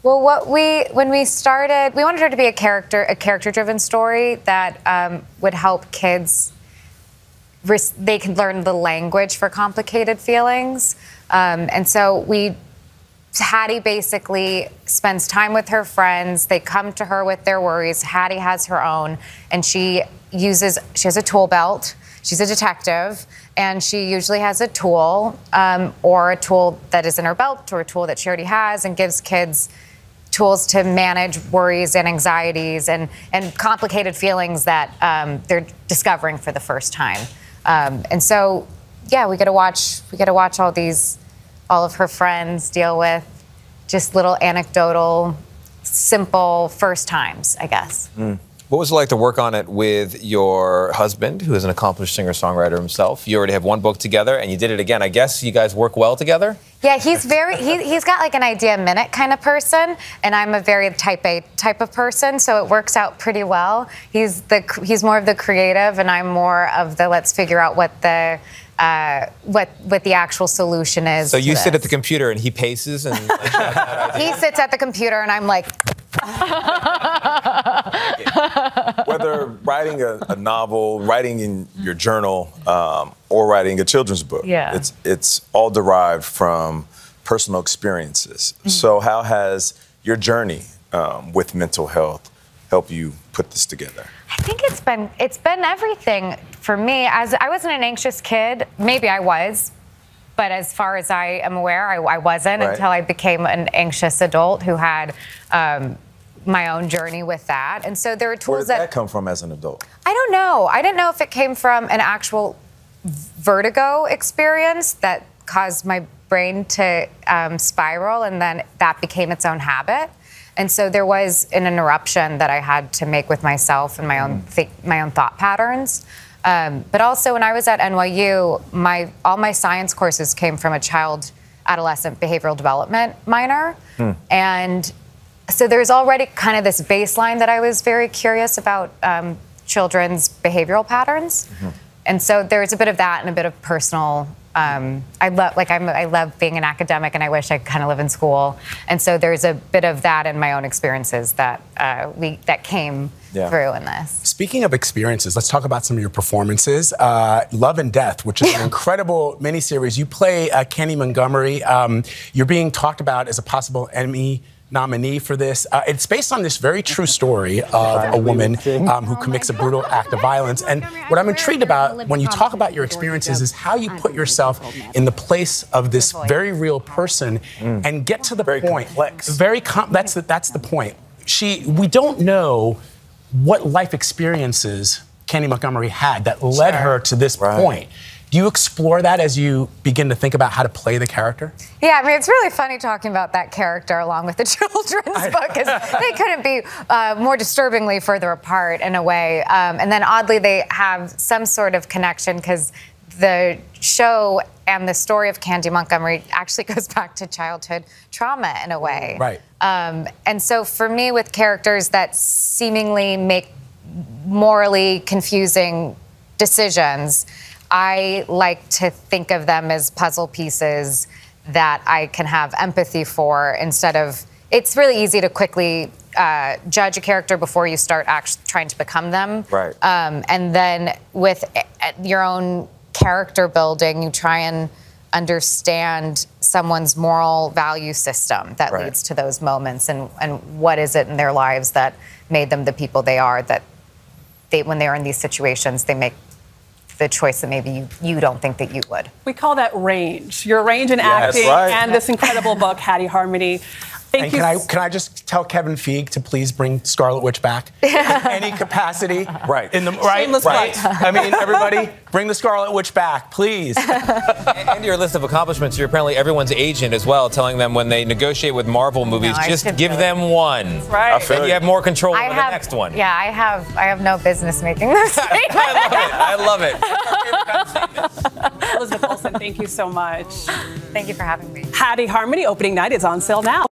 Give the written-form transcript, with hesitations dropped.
Well, when we started, we wanted her to be a character-driven story that would help kids. They can learn the language for complicated feelings, and so Hattie basically spends time with her friends. They come to her with their worries. Hattie has her own, and she has a tool belt. She's a detective, and she usually has a tool, or a tool that is in her belt, or a tool that she already has, and gives kids tools to manage worries and anxieties and complicated feelings that they're discovering for the first time. And so, yeah, we get to watch all of her friends deal with just little anecdotal, simple first times, I guess. What was it like to work on it with your husband, who is an accomplished singer-songwriter himself? You already have one book together, and you did it again. I guess you guys work well together? Yeah, he's he's got like an idea a minute kind of person, and I'm a very type A type of person, so it works out pretty well. He's more of the creative, and I'm more of the let's figure out what the actual solution is. So you sit at the computer and he paces and he sits at the computer and I'm like. Whether writing a novel, writing in your journal, or writing a children's book, it's all derived from personal experiences. So how has your journey with mental health helped you put this together? I think it's been everything for me. As I wasn't an anxious kid, maybe I was, but as far as I am aware, I wasn't until I became an anxious adult who had my own journey with that. And so there are tools Where did that come from as an adult? I don't know. I didn't know if it came from an actual vertigo experience that caused my brain to spiral, and then that became its own habit. And so there was an interruption that I had to make with myself and my own thought patterns. But also when I was at NYU, all my science courses came from a child-adolescent behavioral development minor. And so there's already kind of this baseline that I was very curious about children's behavioral patterns. And so there's a bit of that and a bit of personal. I love being an academic, and I wish I kind of live in school. And so there's a bit of that in my own experiences that came through in this. Speaking of experiences, let's talk about some of your performances. Love and Death, which is an incredible miniseries. You play Candy Montgomery. You're being talked about as a possible Emmy nominee for this. It's based on this very true story of a woman who commits a brutal act of violence. And what I'm intrigued about when you talk about your experiences is how you put yourself in the place of this very real person and get to the point. Complex. That's the point. We don't know what life experiences Candy Montgomery had that led her to this point. Do you explore that as you begin to think about how to play the character? Yeah, I mean, it's really funny talking about that character along with the children's book, because they couldn't be more disturbingly further apart in a way. And then oddly, they have some sort of connection, because the show and the story of Candy Montgomery actually goes back to childhood trauma in a way. Right. And so for me, with characters that seemingly make morally confusing decisions, I like to think of them as puzzle pieces that I can have empathy for, instead of, it's really easy to quickly judge a character before you start trying to become them. Right. And then with your own character building, you try and understand someone's moral value system that leads to those moments, and what is it in their lives that made them the people they are, that when they're in these situations, they make the choice that maybe you don't think that you would. We call that range. Your range in acting and this incredible book, Hattie Harmony. Can I just tell Kevin Feige to please bring Scarlet Witch back in any capacity? Shameless plug. I mean, everybody, bring the Scarlet Witch back, please. And your list of accomplishments, you're apparently everyone's agent as well, telling them when they negotiate with Marvel movies, just give them one. Right. And you have more control over the next one. Yeah, I have no business making this statement. I love it. I love it. Elizabeth Olsen, thank you so much. Thank you for having me. Hattie Harmony opening night is on sale now.